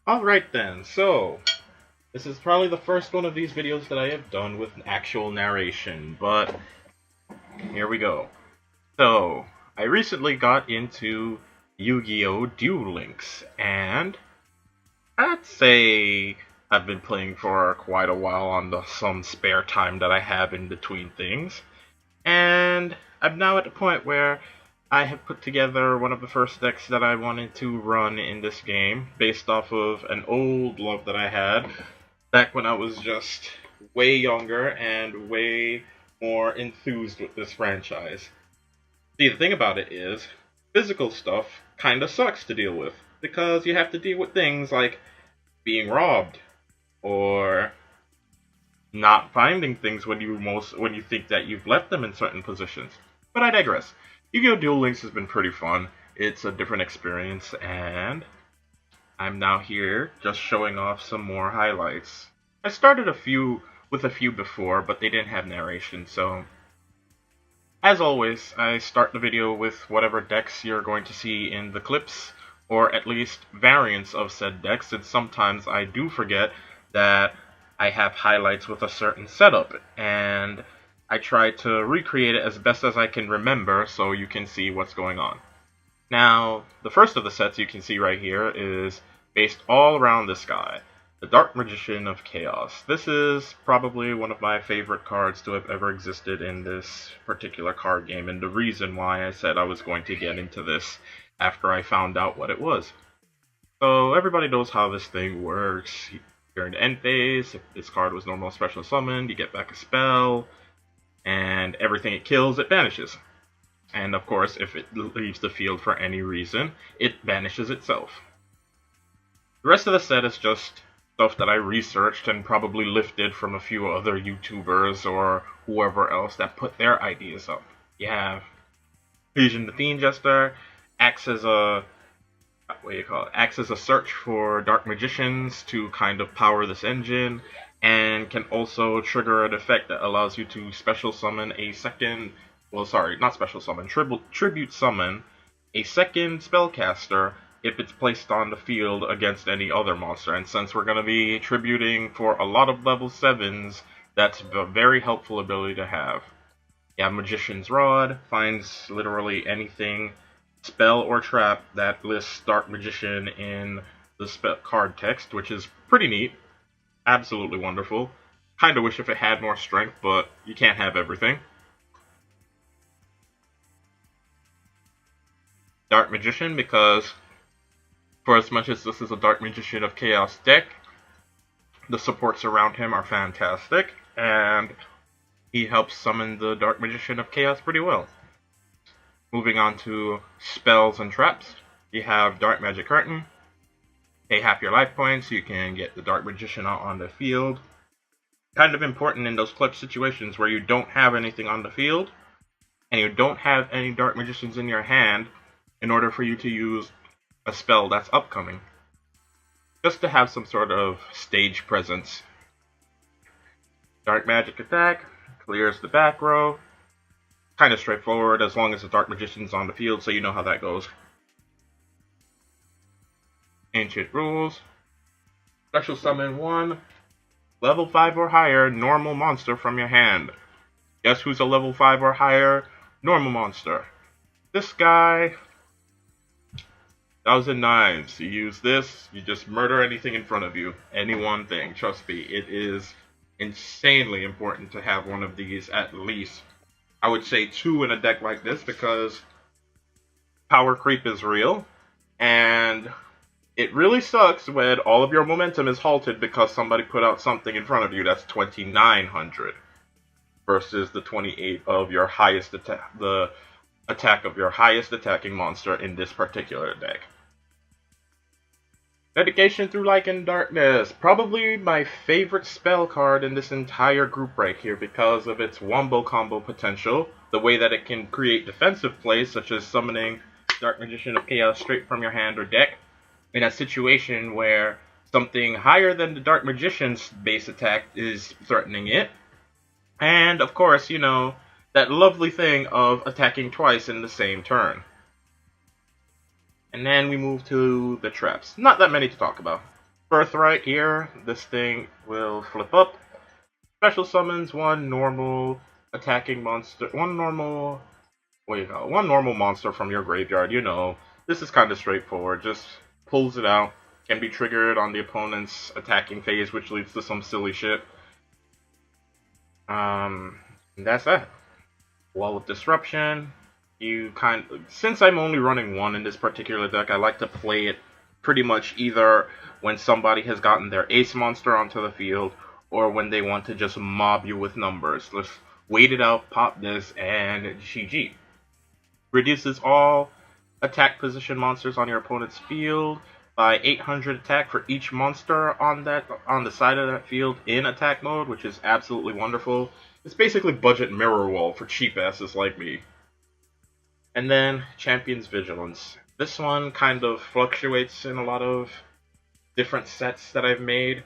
Alright then, so this is probably the first one of these videos that I have done with an actual narration, but here we go. So, I recently got into Yu-Gi-Oh! Duel Links, and I'd say I've been playing for quite a while on some spare time that I have in between things, and I'm now at the point where I have put together one of the first decks that I wanted to run in this game, based off of an old love that I had back when I was just way younger and way more enthused with this franchise. See, the thing about it is, physical stuff kinda sucks to deal with, because you have to deal with things like being robbed, or not finding things when you think that you've left them in certain positions. But I digress. Yu-Gi-Oh! Duel Links has been pretty fun. It's a different experience, and I'm now here just showing off some more highlights. I started with a few before, but they didn't have narration, so as always, I start the video with whatever decks you're going to see in the clips, or at least variants of said decks, and sometimes I do forget that I have highlights with a certain setup, and I try to recreate it as best as I can remember so you can see what's going on. Now, the first of the sets you can see right here is based all around this guy, the Dark Magician of Chaos. This is probably one of my favorite cards to have ever existed in this particular card game, and the reason why I said I was going to get into this after I found out what it was. So everybody knows how this thing works. During the end phase, if this card was normal special summoned, you get back a spell, and everything it kills, it vanishes. And of course, if it leaves the field for any reason, it vanishes itself. The rest of the set is just stuff that I researched and probably lifted from a few other YouTubers or whoever else that put their ideas up. You have Fusion the Fiend Jester, acts as a search for Dark Magicians to kind of power this engine, and can also trigger an effect that allows you to special summon a second, tribute summon a second spellcaster if it's placed on the field against any other monster. And since we're going to be tributing for a lot of level 7s, that's a very helpful ability to have. You have Magician's Rod, finds literally anything, spell or trap, that lists Dark Magician in the card text, which is pretty neat. Absolutely wonderful. Kinda wish if it had more strength, but you can't have everything. Dark Magician, because for as much as this is a Dark Magician of Chaos deck, the supports around him are fantastic, and he helps summon the Dark Magician of Chaos pretty well. Moving on to spells and traps, you have Dark Magic Curtain. Pay half your life points, you can get the Dark Magician out on the field. Kind of important in those clutch situations where you don't have anything on the field, and you don't have any Dark Magicians in your hand, in order for you to use a spell that's upcoming. Just to have some sort of stage presence. Dark Magic Attack, clears the back row. Kind of straightforward as long as the Dark Magician's on the field, so you know how that goes. Ancient Rules. Special summon 1 level 5 or higher normal monster from your hand. Guess who's a level 5 or higher normal monster? This guy. 1,000 Knives. You use this, you just murder anything in front of you. Any one thing. Trust me, it is insanely important to have one of these at least. I would say 2 in a deck like this, because power creep is real, and it really sucks when all of your momentum is halted because somebody put out something in front of you that's 2,900 versus the 28 of your highest attack, the attack of your highest attacking monster in this particular deck. Dedication through Light and Darkness. Probably my favorite spell card in this entire group right here because of its wombo combo potential, the way that it can create defensive plays such as summoning Dark Magician of Chaos straight from your hand or deck, in a situation where something higher than the Dark Magician's base attack is threatening it. And, of course, you know, that lovely thing of attacking twice in the same turn. And then we move to the traps. Not that many to talk about. Birthright here, this thing will flip up. Special summons one normal attacking monster, one normal monster from your graveyard. You know, this is kind of straightforward. Just pulls it out. Can be triggered on the opponent's attacking phase, which leads to some silly shit. And that's that. Wall of Disruption. Since I'm only running one in this particular deck, I like to play it pretty much either when somebody has gotten their ace monster onto the field, or when they want to just mob you with numbers. Just wait it out, pop this, and GG. Reduces all attack position monsters on your opponent's field by 800 attack for each monster on the side of that field in attack mode, which is absolutely wonderful. It's basically budget mirror wall for cheap asses like me. And then Champion's Vigilance. This one kind of fluctuates in a lot of different sets that I've made.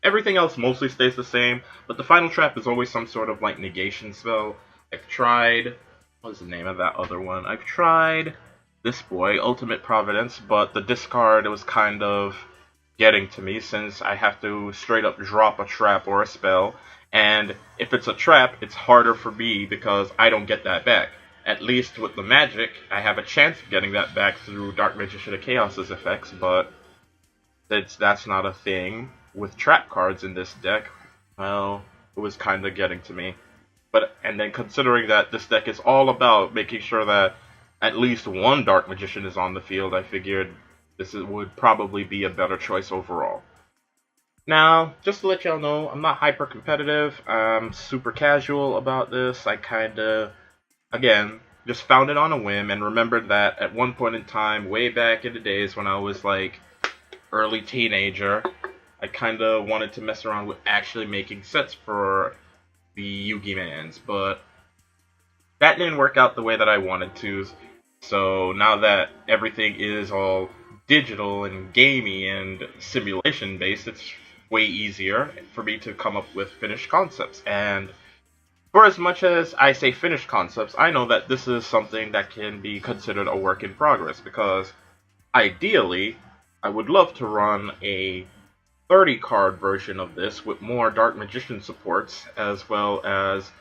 Everything else mostly stays the same, but the final trap is always some sort of like negation spell. I've tried, what was the name of that other one? I've tried this boy, Ultimate Providence, but the discard was kind of getting to me since I have to straight up drop a trap or a spell, and if it's a trap, it's harder for me because I don't get that back. At least with the magic, I have a chance of getting that back through Dark Magician of Chaos's effects, but that's not a thing. With trap cards in this deck, well, it was kind of getting to me. And then considering that this deck is all about making sure that at least one Dark Magician is on the field, I figured would probably be a better choice overall. Now, just to let y'all know, I'm not hyper competitive. I'm super casual about this. I kinda, again, just found it on a whim and remembered that at one point in time, way back in the days when I was like early teenager, I kinda wanted to mess around with actually making sets for the Yugi Mans, but that didn't work out the way that I wanted to. So now that everything is all digital and gamey and simulation based, it's way easier for me to come up with finished concepts. And for as much as I say finished concepts, I know that this is something that can be considered a work in progress, because ideally, I would love to run a 30-card version of this with more Dark Magician supports, as well as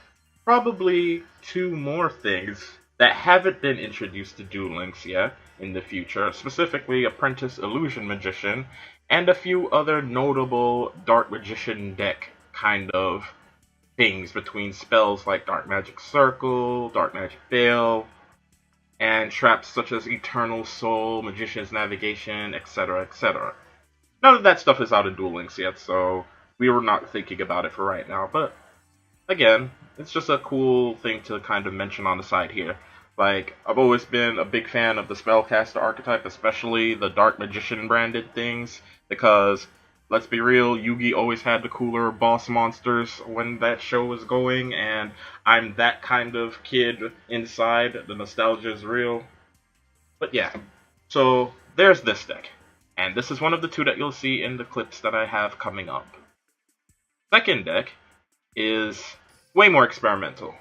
probably 2 more things that haven't been introduced to Duel Links yet in the future, specifically Apprentice Illusion Magician, and a few other notable Dark Magician deck kind of things between spells like Dark Magic Circle, Dark Magic Veil, and traps such as Eternal Soul, Magician's Navigation, etc., etc. None of that stuff is out in Duel Links yet, so we were not thinking about it for right now, but again, it's just a cool thing to kind of mention on the side here. Like, I've always been a big fan of the Spellcaster archetype, especially the Dark Magician branded things, because, let's be real, Yugi always had the cooler boss monsters when that show was going, and I'm that kind of kid inside. The nostalgia is real. But yeah, so there's this deck. And this is one of the 2 that you'll see in the clips that I have coming up. Second deck is way more experimental.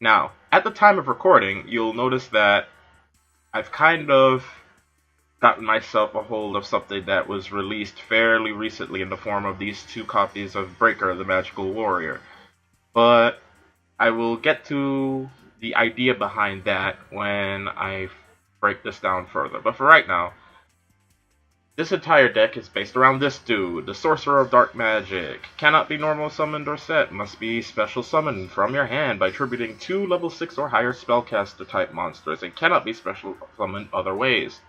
Now, at the time of recording, you'll notice that I've kind of gotten myself a hold of something that was released fairly recently in the form of these 2 copies of Breaker, the Magical Warrior. But I will get to the idea behind that when I break this down further. But for right now, this entire deck is based around this dude, the Sorcerer of Dark Magic. Cannot be normal summoned or set, must be special summoned from your hand by attributing 2 level 6 or higher spellcaster type monsters, and cannot be special summoned other ways.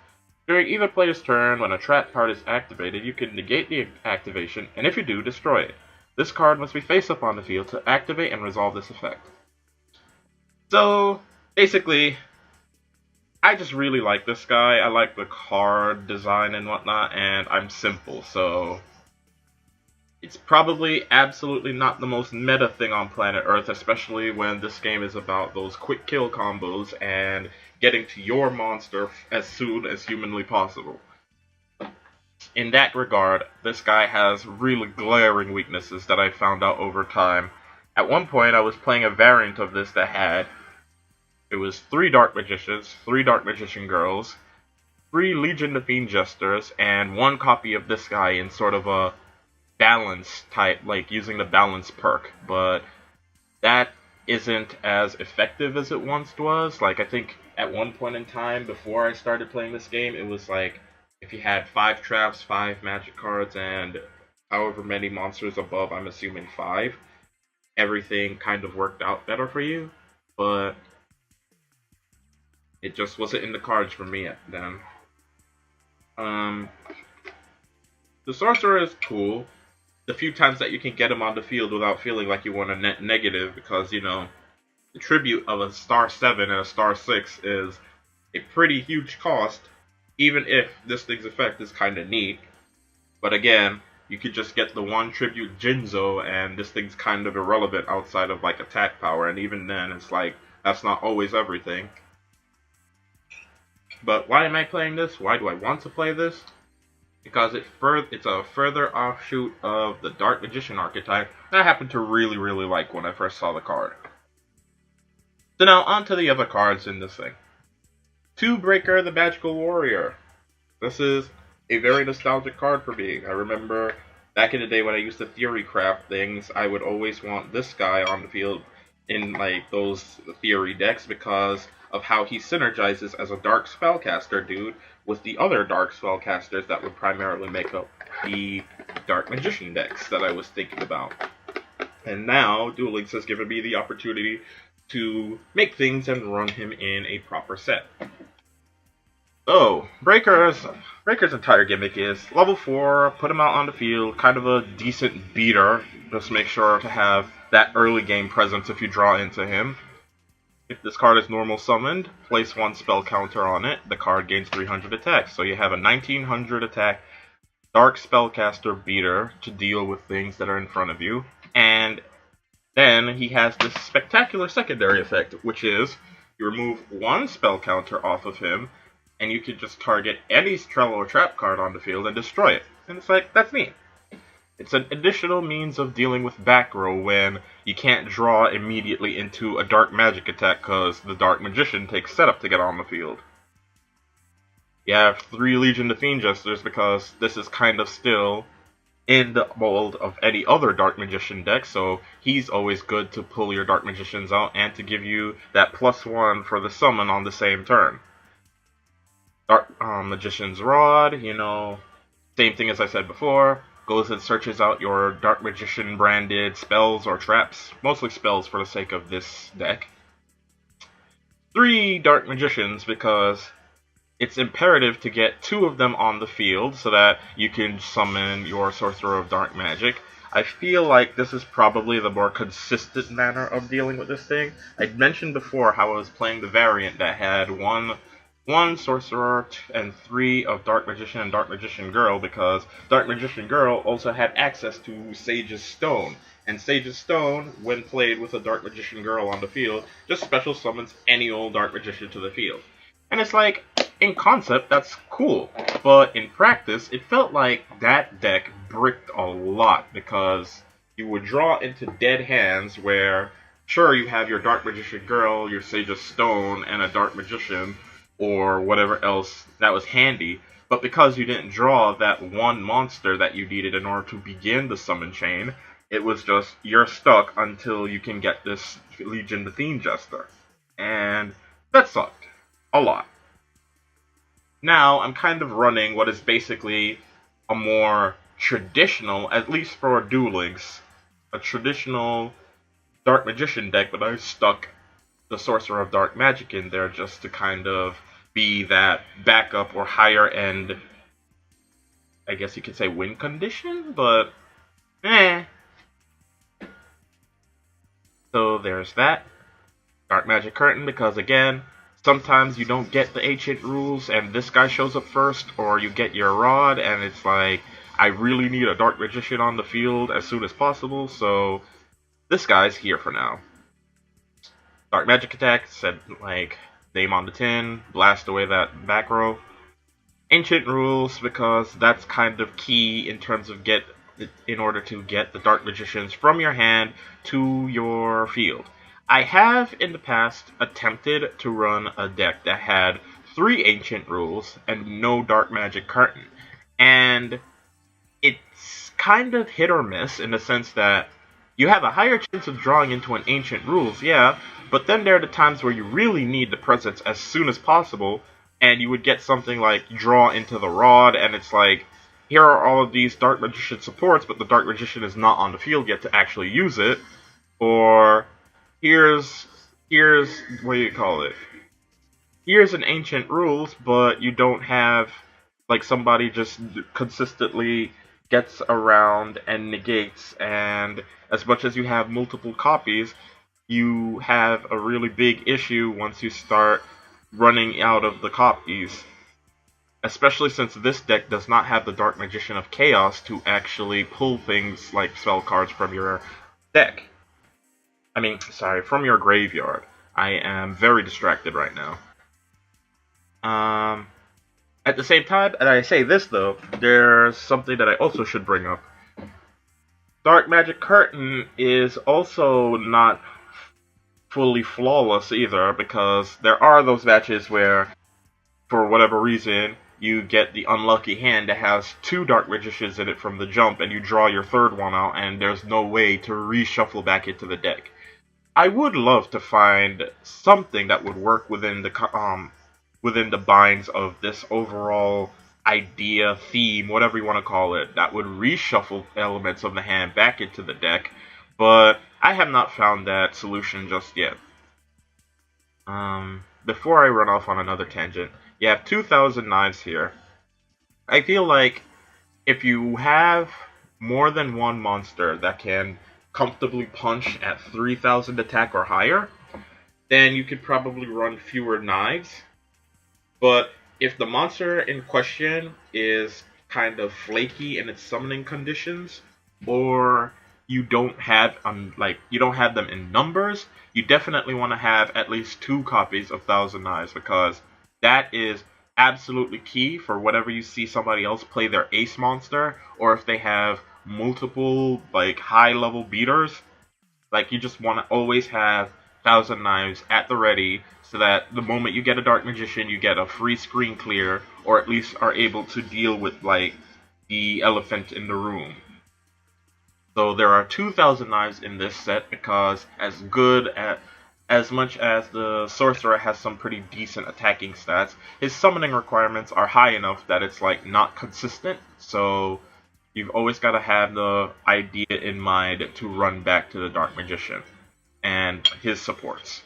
During either player's turn, when a trap card is activated, you can negate the activation, and if you do, destroy it. This card must be face up on the field to activate and resolve this effect. So, basically, I just really like this guy. I like the card design and whatnot, and I'm simple, so it's probably absolutely not the most meta thing on planet Earth, especially when this game is about those quick kill combos and getting to your monster as soon as humanly possible. In that regard, this guy has really glaring weaknesses that I found out over time. At one point, I was playing a variant of this that had, it was 3 Dark Magicians, 3 Dark Magician girls, 3 Legion of Fiend Jesters and 1 copy of this guy in sort of a balance type, like using the balance perk, but that isn't as effective as it once was. Like, I think at one point in time before I started playing this game, it was like if you had 5 traps, 5 magic cards, and however many monsters above, I'm assuming 5, everything kind of worked out better for you, but it just wasn't in the cards for me then. The sorcerer is cool. The few times that you can get him on the field without feeling like you want a net negative, because, you know, the tribute of a star 7 and a star 6 is a pretty huge cost, even if this thing's effect is kind of neat. But again, you could just get the 1 tribute Jinzo, and this thing's kind of irrelevant outside of, like, attack power, and even then, it's like, that's not always everything. But why am I playing this? Why do I want to play this? Because it's a further offshoot of the Dark Magician archetype that I happen to really, really like when I first saw the card. So now, on to the other cards in this thing. Two Breaker, the Magical Warrior. This is a very nostalgic card for me. I remember back in the day when I used to theory craft things, I would always want this guy on the field in, like, those theory decks because of how he synergizes as a dark spellcaster dude with the other dark spellcasters that would primarily make up the Dark Magician decks that I was thinking about. And now, Duel Links has given me the opportunity to make things and run him in a proper set. So, Breaker's entire gimmick is level 4, put him out on the field, kind of a decent beater, just make sure to have that early game presence if you draw into him. If this card is normal summoned, place 1 spell counter on it, the card gains 300 attack. So you have a 1900 attack dark spellcaster beater to deal with things that are in front of you. And then he has this spectacular secondary effect, which is you remove 1 spell counter off of him, and you can just target any Trello or Trap card on the field and destroy it. And it's like, that's neat. It's an additional means of dealing with back row when you can't draw immediately into a dark magic attack because the Dark Magician takes setup to get on the field. You have 3 Legion of Fiend Jesters because this is kind of still in the mold of any other Dark Magician deck, so he's always good to pull your Dark Magicians out and to give you that +1 for the summon on the same turn. Dark Magician's Rod, you know, same thing as I said before. Goes and searches out your Dark Magician branded spells or traps, mostly spells for the sake of this deck. 3 Dark Magicians because it's imperative to get 2 of them on the field so that you can summon your Sorcerer of Dark Magic. I feel like this is probably the more consistent manner of dealing with this thing. I'd mentioned before how I was playing the variant that had one Sorcerer and 3 of Dark Magician and Dark Magician Girl, because Dark Magician Girl also had access to Sage's Stone. And Sage's Stone, when played with a Dark Magician Girl on the field, just special summons any old Dark Magician to the field. And it's like, in concept, that's cool. But in practice, it felt like that deck bricked a lot, because you would draw into dead hands where, sure, you have your Dark Magician Girl, your Sage's Stone, and a Dark Magician, or whatever else that was handy, but because you didn't draw that 1 monster that you needed in order to begin the summon chain, it was just, you're stuck until you can get this Legion the Fiend Jester. And that sucked. A lot. Now, I'm kind of running what is basically a more traditional, at least for Duel Links, a traditional Dark Magician deck, but I stuck the Sorcerer of Dark Magic in there just to kind of be that backup or higher end, I guess you could say, win condition, but So there's that. Dark Magic Curtain, because again, sometimes you don't get the ancient rules and this guy shows up first, or you get your rod and it's like, I really need a Dark Magician on the field as soon as possible, so this guy's here for now. Dark Magic Attack, said like name on the tin, blast away that back row. Ancient rules, because that's kind of key in terms of in order to get the Dark Magicians from your hand to your field. I have in the past attempted to run a deck that had 3 ancient rules and no dark magic curtain. And it's kind of hit or miss in the sense that you have a higher chance of drawing into an ancient rules, yeah, but then there are the times where you really need the presence as soon as possible, and you would get something like draw into the rod, and it's like, here are all of these Dark Magician supports, but the Dark Magician is not on the field yet to actually use it, or here's what do you call it? Here's an ancient rules, but you don't have like somebody just consistently gets around and negates, and as much as you have multiple copies, you have a really big issue once you start running out of the copies. Especially since this deck does not have the Dark Magician of Chaos to actually pull things like spell cards from your deck. From your graveyard. I am very distracted right now. At the same time, and I say this though, there's something that I also should bring up. Dark Magic Curtain is also not fully flawless either, because there are those matches where, for whatever reason, you get the unlucky hand that has 2 Dark Magicians in it from the jump, and you draw your third one out, and there's no way to reshuffle back into the deck. I would love to find something that would work within the binds of this overall idea, theme, whatever you want to call it, that would reshuffle elements of the hand back into the deck, but I have not found that solution just yet. Before I run off on another tangent, you have 2,000 knives here. I feel like if you have more than one monster that can comfortably punch at 3,000 attack or higher, then you could probably run fewer knives. But if the monster in question is kind of flaky in its summoning conditions, or you don't have them in numbers, you definitely want to have at least 2 copies of Thousand Knives, because that is absolutely key for whenever you see somebody else play their ace monster, or if they have multiple like high level beaters. Like, you just want to always have Thousand Knives at the ready, so that the moment you get a Dark Magician, you get a free screen clear, or at least are able to deal with, like, the elephant in the room. So there are 2,000 Knives in this set, because as much as the Sorcerer has some pretty decent attacking stats, his summoning requirements are high enough that it's, like, not consistent, so you've always got to have the idea in mind to run back to the Dark Magician and his supports.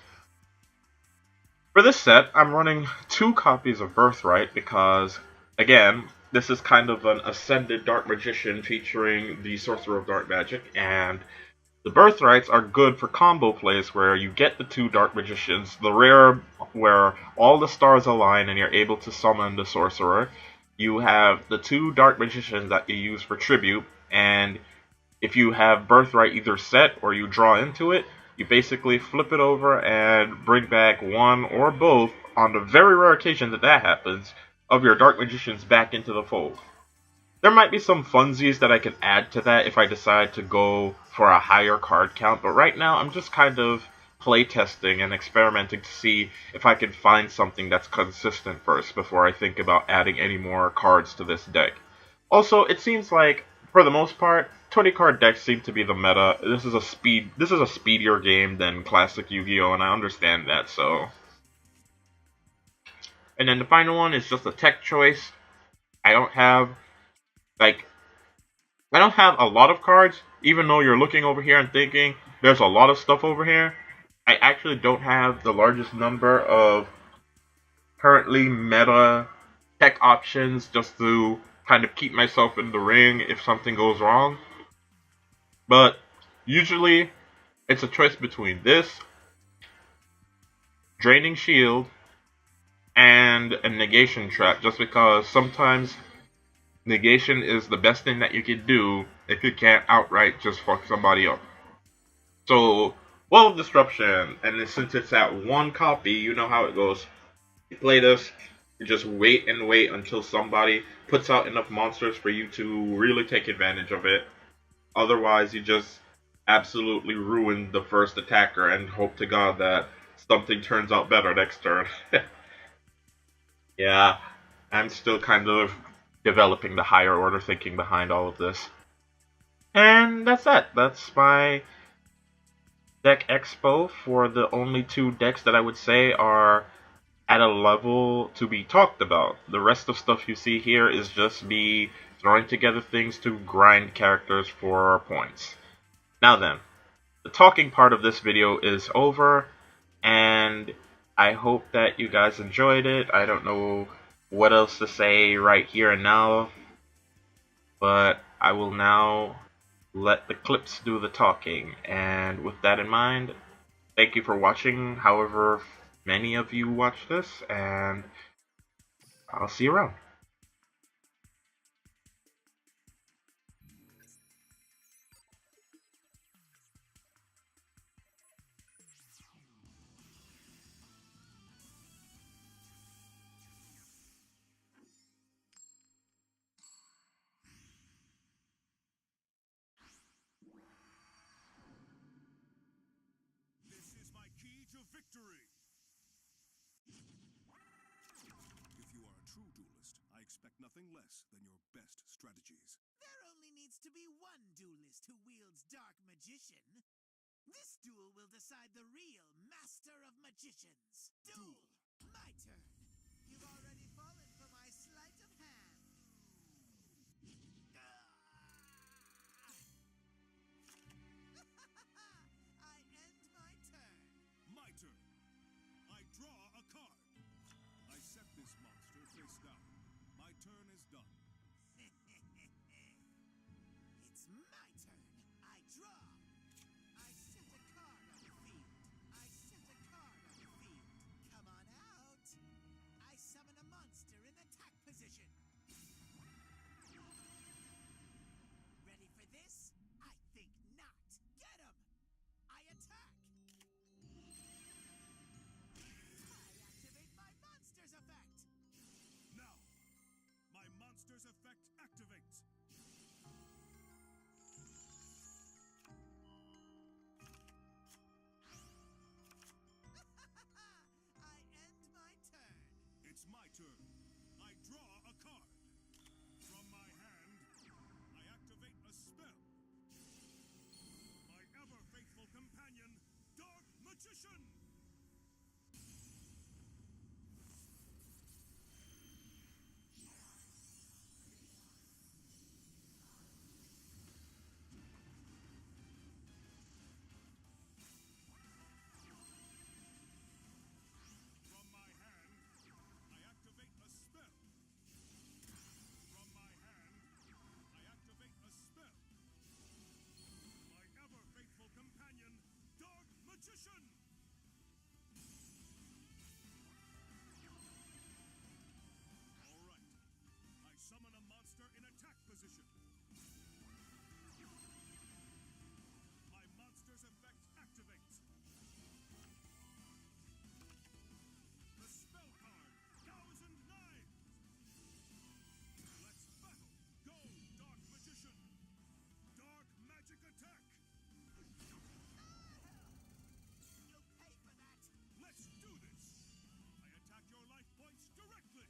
For this set, I'm running 2 copies of Birthright because, again, this is kind of an ascended Dark Magician featuring the Sorcerer of Dark Magic, and the Birthrights are good for combo plays where you get the 2 Dark Magicians, the rare where all the stars align and you're able to summon the Sorcerer. You have the 2 Dark Magicians that you use for tribute, and if you have Birthright either set or you draw into it, you basically flip it over and bring back one or both, on the very rare occasion that that happens, of your Dark Magicians back into the fold. There might be some funsies that I can add to that if I decide to go for a higher card count, but right now I'm just kind of playtesting and experimenting to see if I can find something that's consistent first before I think about adding any more cards to this deck. Also, it seems like, for the most part, 20-card decks seem to be the meta. This is a speedier game than classic Yu-Gi-Oh, and I understand that, so. And then the final one is just a tech choice. I don't have a lot of cards, even though you're looking over here and thinking there's a lot of stuff over here. I actually don't have the largest number of currently meta tech options just to kind of keep myself in the ring if something goes wrong. But usually it's a choice between this, Draining Shield, and a Negation Trap, just because sometimes negation is the best thing that you can do if you can't outright just fuck somebody up. So, Wall of Disruption, and since it's at 1 copy, you know how it goes. You play this, you just wait and wait until somebody puts out enough monsters for you to really take advantage of it. Otherwise, you just absolutely ruin the first attacker and hope to God that something turns out better next turn. Yeah, I'm still kind of developing the higher order thinking behind all of this. And that's that. That's my deck expo for the only two decks that I would say are at a level to be talked about. The rest of stuff you see here is just me throwing together things to grind characters for points. Now then, the talking part of this video is over, and I hope that you guys enjoyed it. I don't know what else to say right here and now, but I will now let the clips do the talking. And with that in mind, thank you for watching, however many of you watch this, and I'll see you around. This is my key to victory! If you are a true duelist, I expect nothing less than your best strategies. There only needs to be one duelist who wields Dark Magician. This duel will decide the real Master of Magicians. Duel! My turn. You've already fallen for my sleight of hand. I end my turn. My turn. I draw a card. I set this monster face down. My turn is done. It's my turn. I draw. I set a card on the field. I set a card on the field. Come on out. I summon a monster in attack position. Ready for this? I think not. Get him! I attack. I activate my monster's effect. Now, my monster's effect activates. I end my turn. It's my turn. I draw a card. From my hand, I activate a spell. My ever-faithful companion, Dark Magician! From my hand, I activate a spell. From my hand, I activate a spell. My ever-faithful companion, Dark Magician! All right. I summon a monster in attack position. My monster's effect activates. The spell card, Thousand Knives! Let's battle! Go, Dark Magician! Dark Magic Attack! You'll pay for that. Let's do this! I attack your life points directly!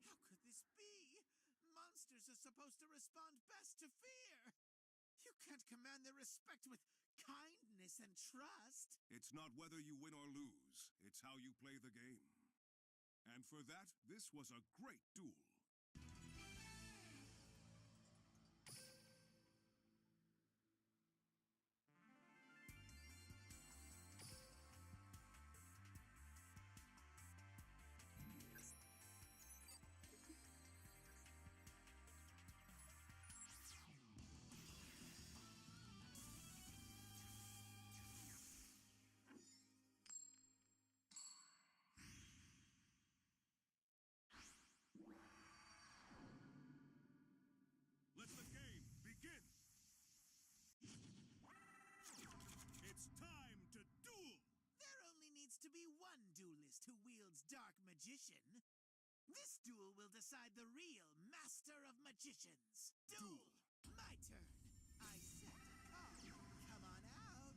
How could this be? Monsters are supposed to respond best to fear. You can't command their respect with kindness and trust. It's not whether you win or lose, it's how you play the game. And for that, this was a great duel. Let the game begin! It's time to duel! There only needs to be one duelist who wields Dark Magician. This duel will decide the real Master of Magicians. Duel! My turn. I set a card. Come on out.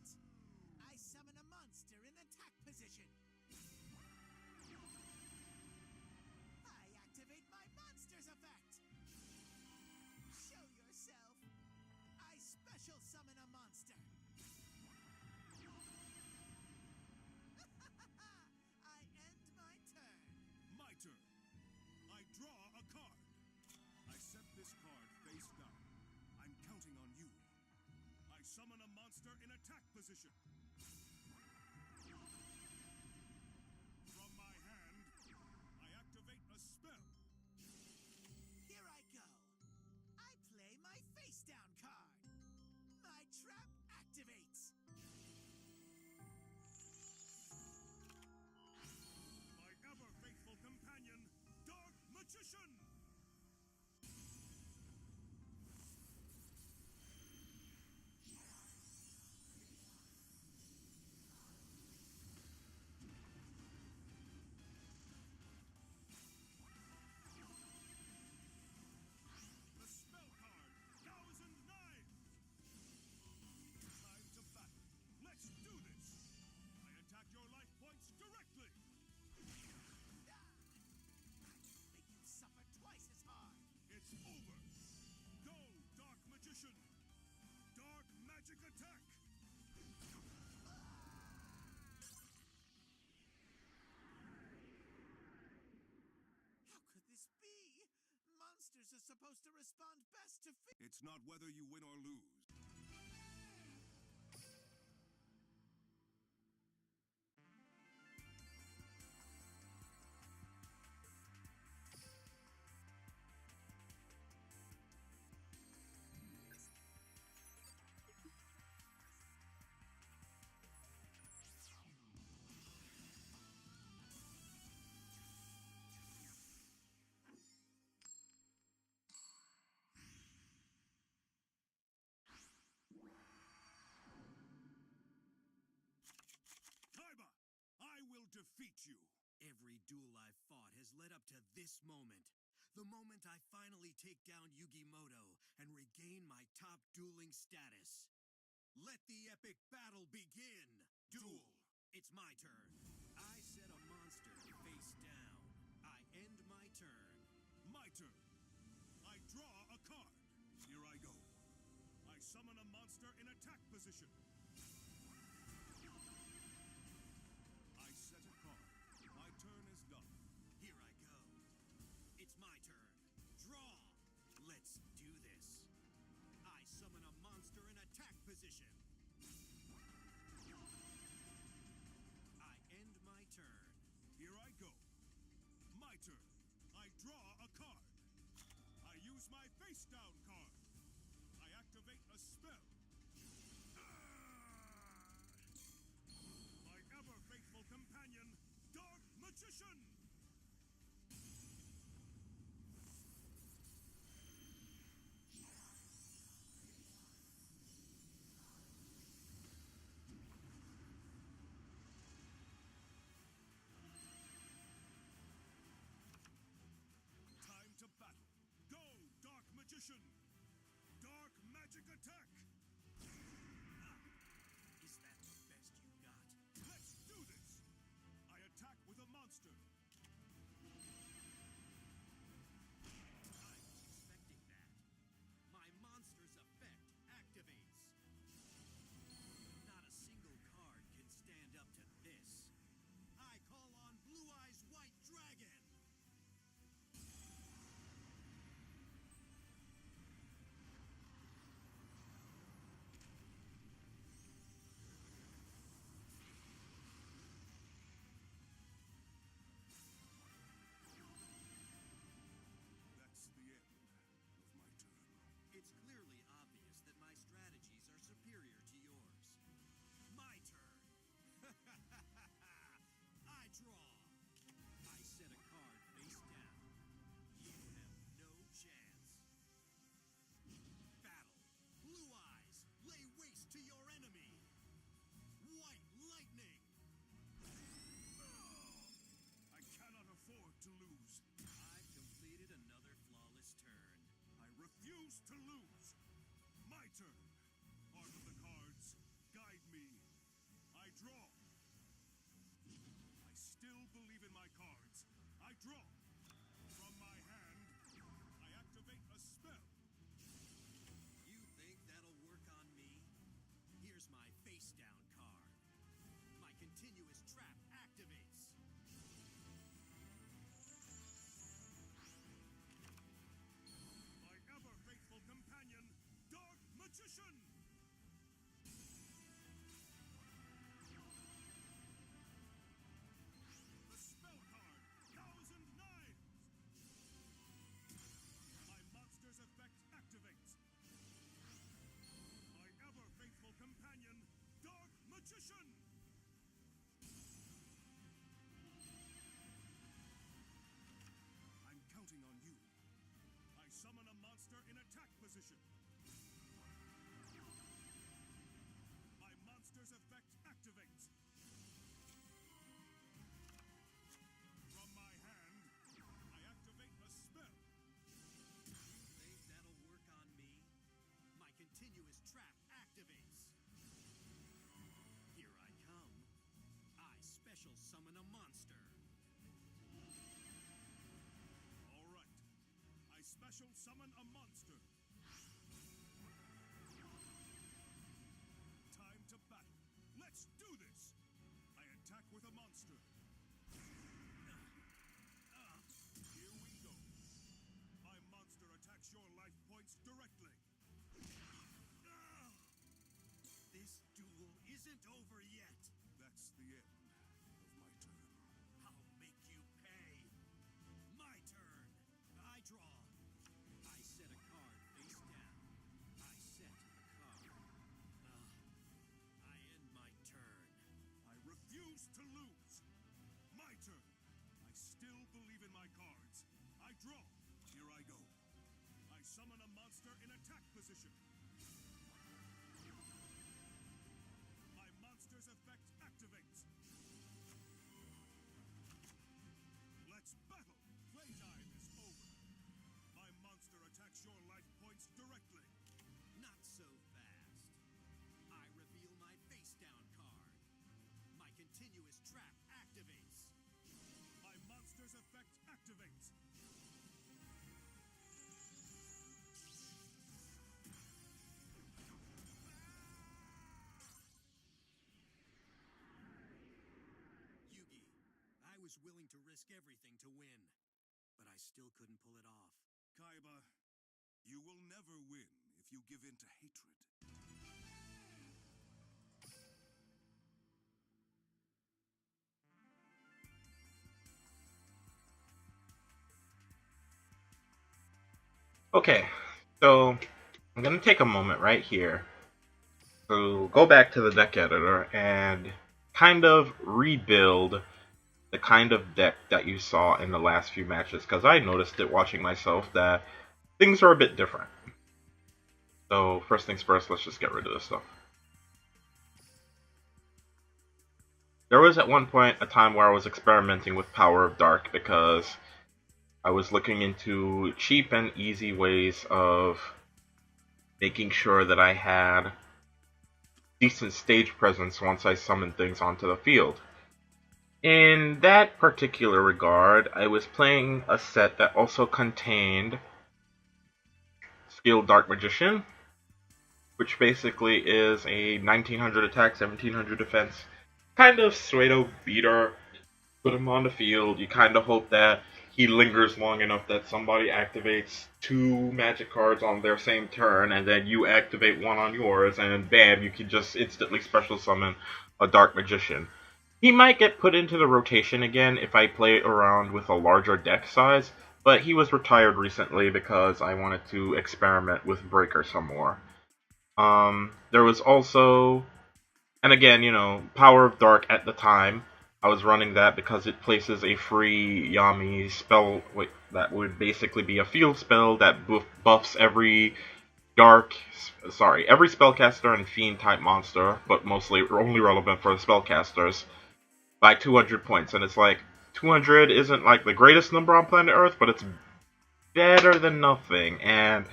monster in attack position. From my hand, I activate a spell. Here I go. I play my face down card. My trap activates. My ever-faithful companion, Dark Magician! The spell card, Thousand Knives! Time to battle. Let's do this! I attack your life points directly! Make you suffer twice as hard. It's over! Go, Dark Magician! Dark Magic Attack! How could this be? Monsters are supposed to respond best to It's not whether you win or lose. Kaiba, I will defeat you. Every duel I've fought has led up to this moment. The moment I finally take down Yugimoto and regain my top dueling status. Let the epic battle begin! Duel. It's my turn. I set a monster face down. I end my turn. My turn. I draw a card. Here I go. I summon a monster in attack position. I set a card. My turn is done. Here I go. It's my turn. Draw! Let's do this. I summon a monster in attack position. I end my turn. Here I go. My turn. I draw a card. I use my face down card. I activate a spell. monster in attack position. My monster's effect activates. From my hand, I activate a spell. Think that'll work on me? My continuous trap activates. Here I come. I special summon a monster. All right. I special summon a monster. Time to battle. Let's do this. I attack with a monster. Here we go. My monster attacks your life points directly. This duel isn't over yet. That's the end of my turn. I'll make you pay. My turn. I draw. I set a card face down. I set a card. I end my turn. I refuse to lose. My turn. I still believe in my cards. I draw. Here I go. I summon a monster in attack position. My monster's effect activates. Let's battle. Playtime is over. My monster attacks your life points directly. Not so fast. I reveal my face down card. My continuous trap activates. My monster's effect activates. Yugi, I was willing to risk everything to win, but I still couldn't pull it off. Kaiba, you will never win if you give in to hatred. Okay, so I'm going to take a moment right here to go back to the deck editor and kind of rebuild the kind of deck that you saw in the last few matches, because I noticed it watching myself that things are a bit different. So first things first, let's just get rid of this stuff. There was at one point a time where I was experimenting with Power of Dark because I was looking into cheap and easy ways of making sure that I had decent stage presence once I summoned things onto the field. In that particular regard, I was playing a set that also contained Skilled Dark Magician, which basically is a 1900 attack, 1700 defense, kind of pseudo beater. Put him on the field, you kind of hope that he lingers long enough that somebody activates 2 magic cards on their same turn, and then you activate 1 on yours, and bam, you can just instantly special summon a Dark Magician. He might get put into the rotation again if I play around with a larger deck size, but he was retired recently because I wanted to experiment with Breaker some more. There was also, and again, you know, Power of Dark at the time, I was running that because it places a free Yami spell, that would basically be a field spell that buffs every every spellcaster and fiend type monster, but mostly only relevant for the spellcasters, by 200 points. And it's like, 200 isn't like the greatest number on planet Earth, but it's better than nothing. And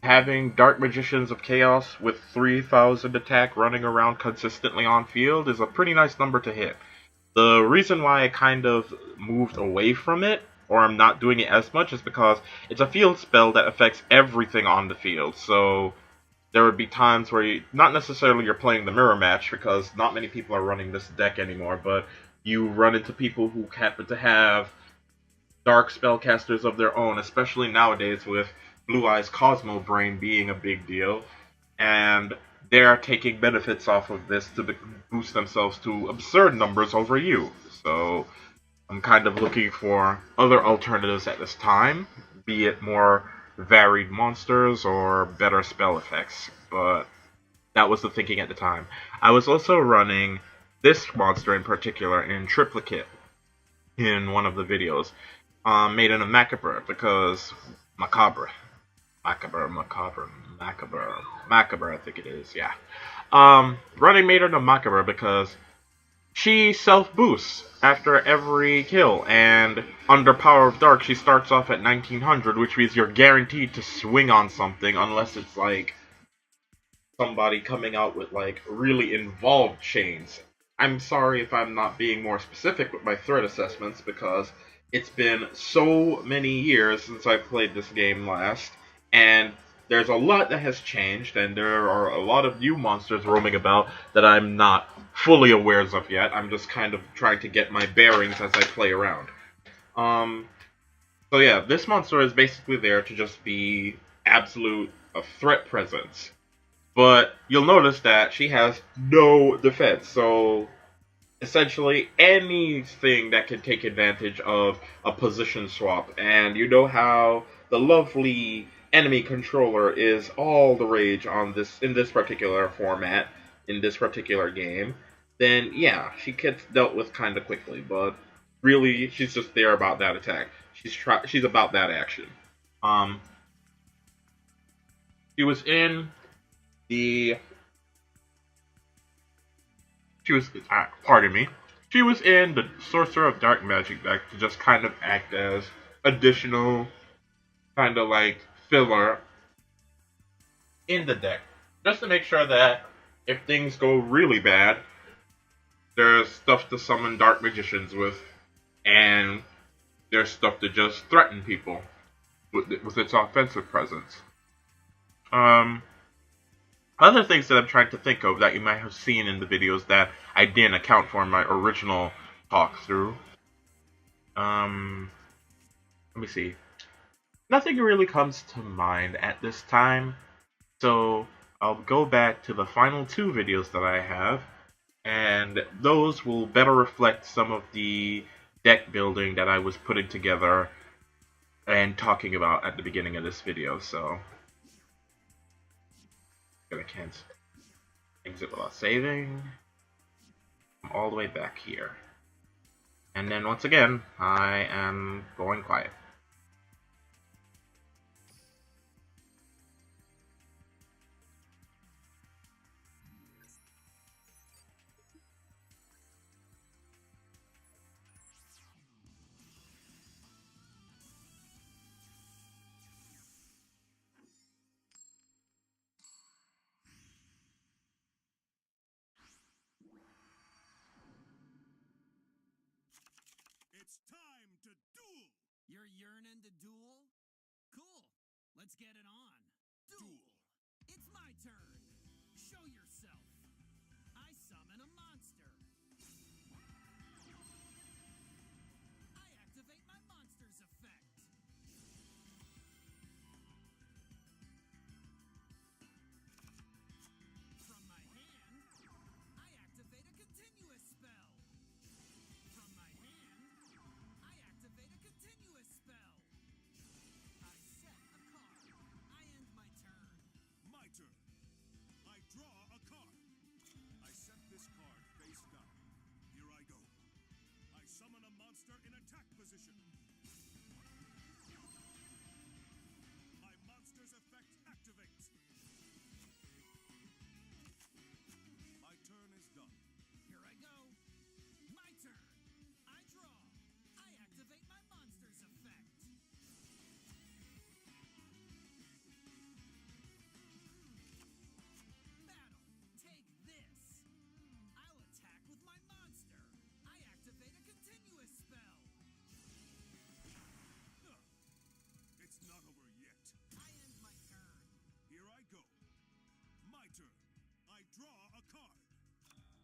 having Dark Magicians of Chaos with 3000 attack running around consistently on field is a pretty nice number to hit. The reason why I kind of moved away from it, or I'm not doing it as much, is because it's a field spell that affects everything on the field. So there would be times where not necessarily you're playing the mirror match, because not many people are running this deck anymore, but you run into people who happen to have dark spellcasters of their own, especially nowadays with Blue Eyes Cosmo Brain being a big deal, and they're taking benefits off of this to boost themselves to absurd numbers over you. So I'm kind of looking for other alternatives at this time, be it more varied monsters or better spell effects, but that was the thinking at the time. I was also running this monster in particular in triplicate in one of the videos, made in a macabre, because macabre. Macabre, I think it is, yeah. Running made her to Macabre because she self-boosts after every kill, and under Power of Dark, she starts off at 1900, which means you're guaranteed to swing on something unless it's like somebody coming out with like really involved chains. I'm sorry if I'm not being more specific with my threat assessments because it's been so many years since I played this game last, and there's a lot that has changed, and there are a lot of new monsters roaming about that I'm not fully aware of yet. I'm just kind of trying to get my bearings as I play around. Um, so yeah, this monster is basically there to just be absolute a threat presence. But you'll notice that she has no defense, so essentially anything that can take advantage of a position swap. And you know how the lovely enemy controller is all the rage on this in this particular format, in this particular game, then yeah, she gets dealt with kind of quickly, but really she's just there about that attack. She's about that action. Um she was in the She was, pardon me, she was in the Sorcerer of Dark Magic deck to just kind of act as additional, kind of like filler in the deck. Just to make sure that if things go really bad, there's stuff to summon Dark Magicians with, and there's stuff to just threaten people with its offensive presence. Um, Other things that I'm trying to think of that you might have seen in the videos that I didn't account for in my original talk through. Let me see. Nothing really comes to mind at this time, so I'll go back to the final two videos that I have, and those will better reflect some of the deck building that I was putting together and talking about at the beginning of this video, so I can't exit without saving. I'm all the way back here. And then once again, I am going quiet. It's time to duel! You're yearning to duel? Cool. Let's get it on. Duel. It's my turn. Show yourself. I summon a monster. I activate my monster's effect. From my hand, I activate a continuous spell. From my hand, I activate a continuous spell. I set a card. I end my turn. My turn. I draw a card. I set this card face down. Here I go. I summon a monster in attack position. My monster's effect activates. My turn is done. Here I go. My turn. I draw. I activate my monster's effect. Battle. Take this. I'll attack with my monster. I activate a continuous spell. It's not over yet. I end my turn. Here I go. My turn. I draw a card.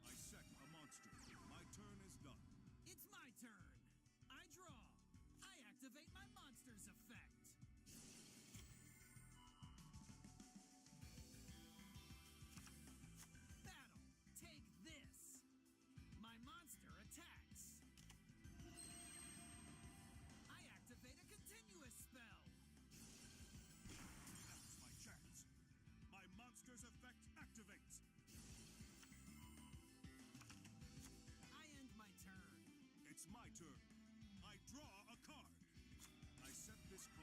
I set a monster. My turn is done. It's my turn. I draw. I activate my monster's effect. Battle. Take this. My monster attacks. I activate a continuous spell. Now's my chance. My monster's effect activates. I end my turn. It's my turn. I draw a card. I set this card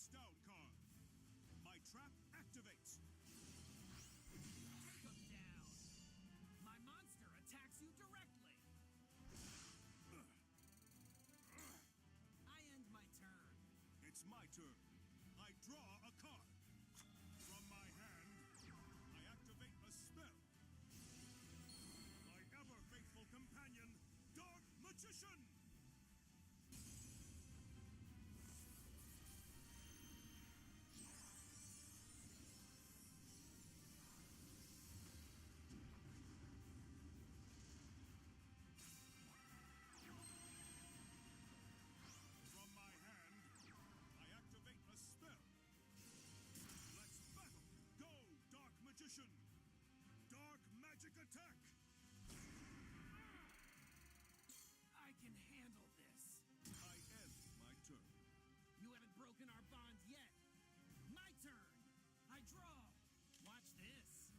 face down card. My trap activates. Take 'em down. My monster attacks you directly. I end my turn. It's my turn. I draw a card. From my hand, I activate a spell. My ever-faithful companion, Dark Magician! From my hand, I activate a spell. Let's battle! Go, Dark Magician! Dark Magic Attack! I can handle this. I end my turn. You haven't broken our bond yet. My turn. I draw. Watch this.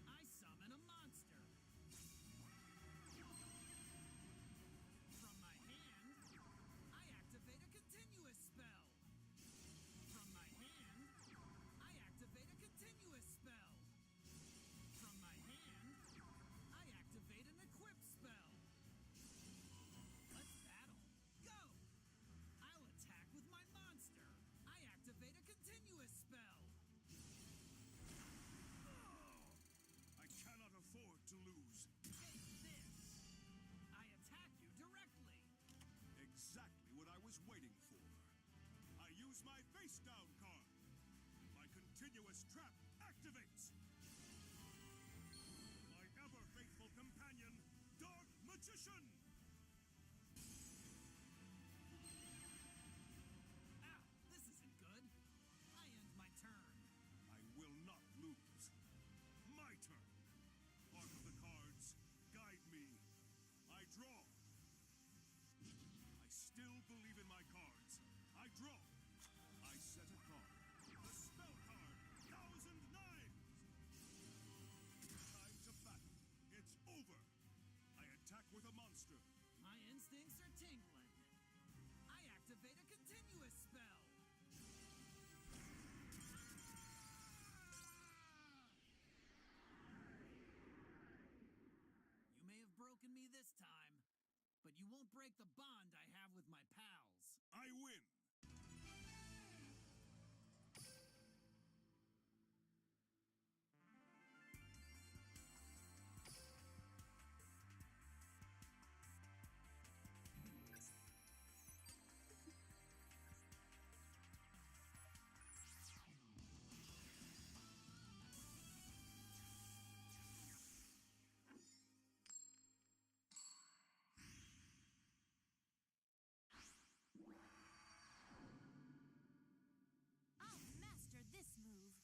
I summon a monster. From my hand, I activate a continuous spell. From my hand, I activate a continuous spell. From my hand, I activate an equip spell. Let's battle. Go! I'll attack with my monster. I activate a continuous spell. I cannot afford to lose. Take this. I attack you directly. Exactly what I was waiting for. I use my face down card. My continuous trap activates. My ever-faithful companion, Dark Magician! Ow, this isn't good. I end my turn. I will not lose. My turn. Part of the cards, guide me. I draw. I still believe in my cards. I draw. I set a card. The spell card, Thousand Knives. Time to battle. It's over. I attack with a monster. My instincts are tingling. I activate a continuous spell. You may have broken me this time, but you won't break the bond I have with my pals. I win. I'll master this move.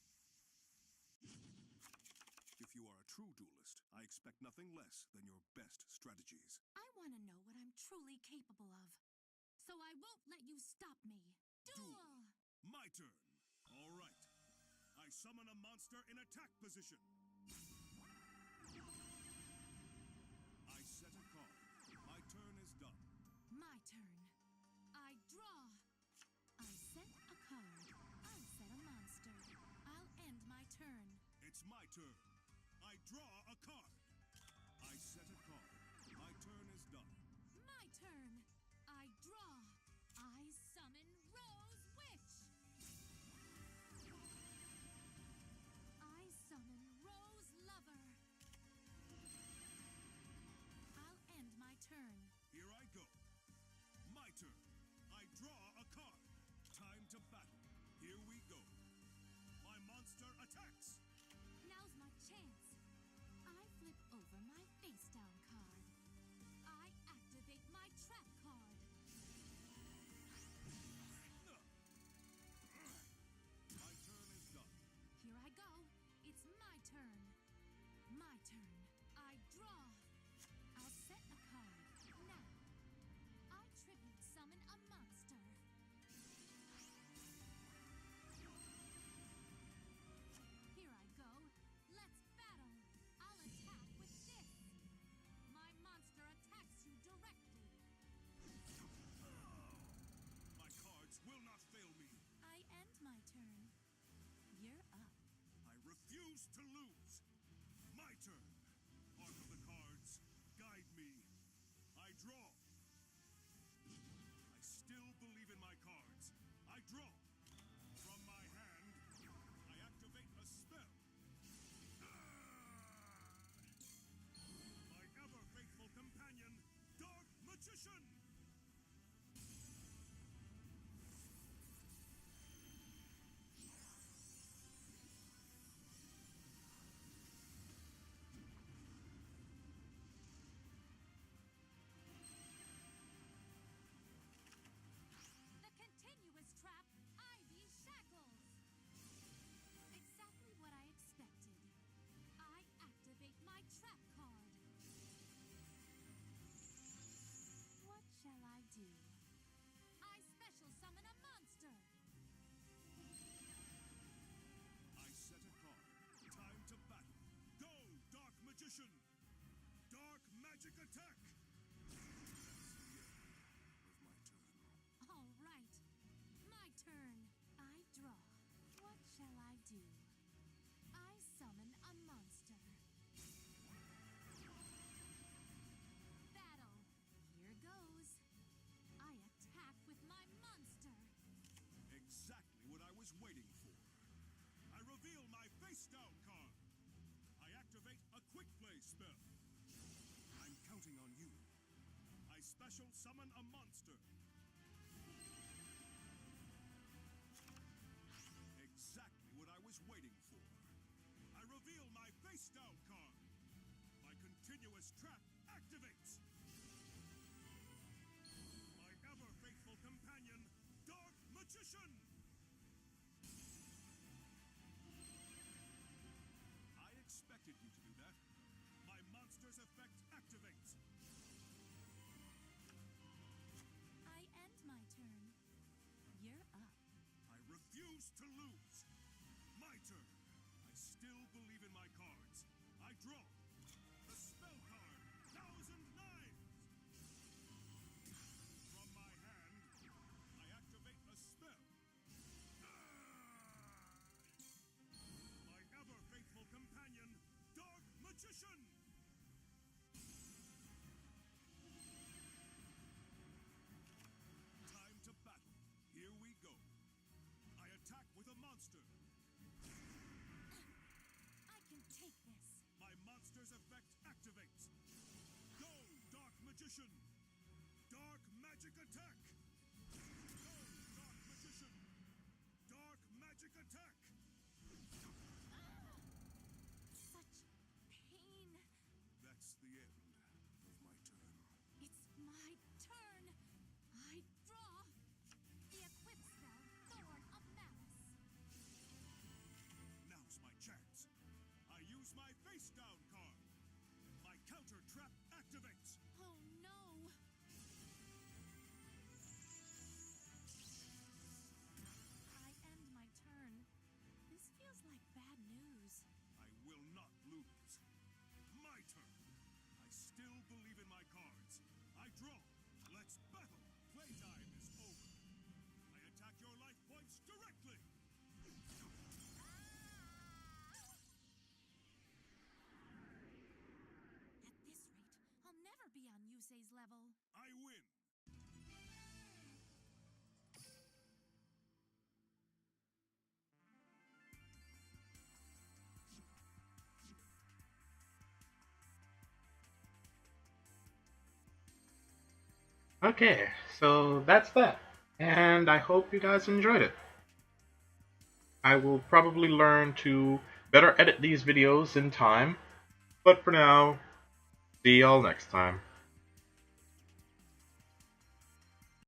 If you are a true duelist, I expect nothing less than your best strategies. I want to know what I'm truly capable of. So I won't let you stop me. Duel! My turn. All right. I summon a monster in attack position. I set a card. My turn is done. My turn. I draw. I set a card. I set a monster. I'll end my turn. It's my turn. I draw a card. I set a card. My turn is done. My turn. I draw. I summon Rose Witch. I summon Rose Lover. I'll end my turn. Here I go. My turn. I draw a card. Time to battle. Here we go. My monster attacks. Now's my chance. I flip over my face down refuse to lose. My turn. Arc of the cards, guide me. I draw. I still believe in my cards. I draw. From my hand, I activate a spell. My ever-faithful companion, Dark Magician! The continuous trap, Ivy Shackles! Exactly what I expected. I activate my trap card. What shall I do? I special summon a monster! I set a card. Time to battle. Go, Dark Magician! Dark Magic Attack! That's the end of my turn. All right, my turn. I draw. What shall I do? I summon a monster. Battle. Here goes. I attack with my monster. Exactly what I was waiting for. I reveal my face down card. I activate a quick play spell. I'm counting on you. I special summon a monster. Exactly what I was waiting for. I reveal my face down card. My continuous trap activates. My ever-faithful companion, Dark Magician! I expected you to do that. My monster's effect activates. I end my turn. You're up. I refuse to lose. My turn. I still believe in my cards. I draw. The spell card, Thousand Knives. From my hand, I activate a spell. My ever-faithful companion, Dark Magician. Time to battle. Here we go. I attack with a monster. I can take this. My monster's effect activates. Go, Dark Magician! Dark Magic Attack! Go, Dark Magician! Dark Magic Attack! Such pain. That's the end of my turn. It's my turn. I draw. The equip spell, Thorn of Malice. Now's my chance. I use my face down card. My counter trap activates. Oh no. I end my turn. This feels like bad news. I will not lose. My turn. I still believe in my cards. I draw. Let's battle. Playtime is over. I attack your life points directly. At this rate, I'll never be on Yusei's level. I win. Okay, so that's that. And I hope you guys enjoyed it. I will probably learn to better edit these videos in time. But for now, see y'all next time.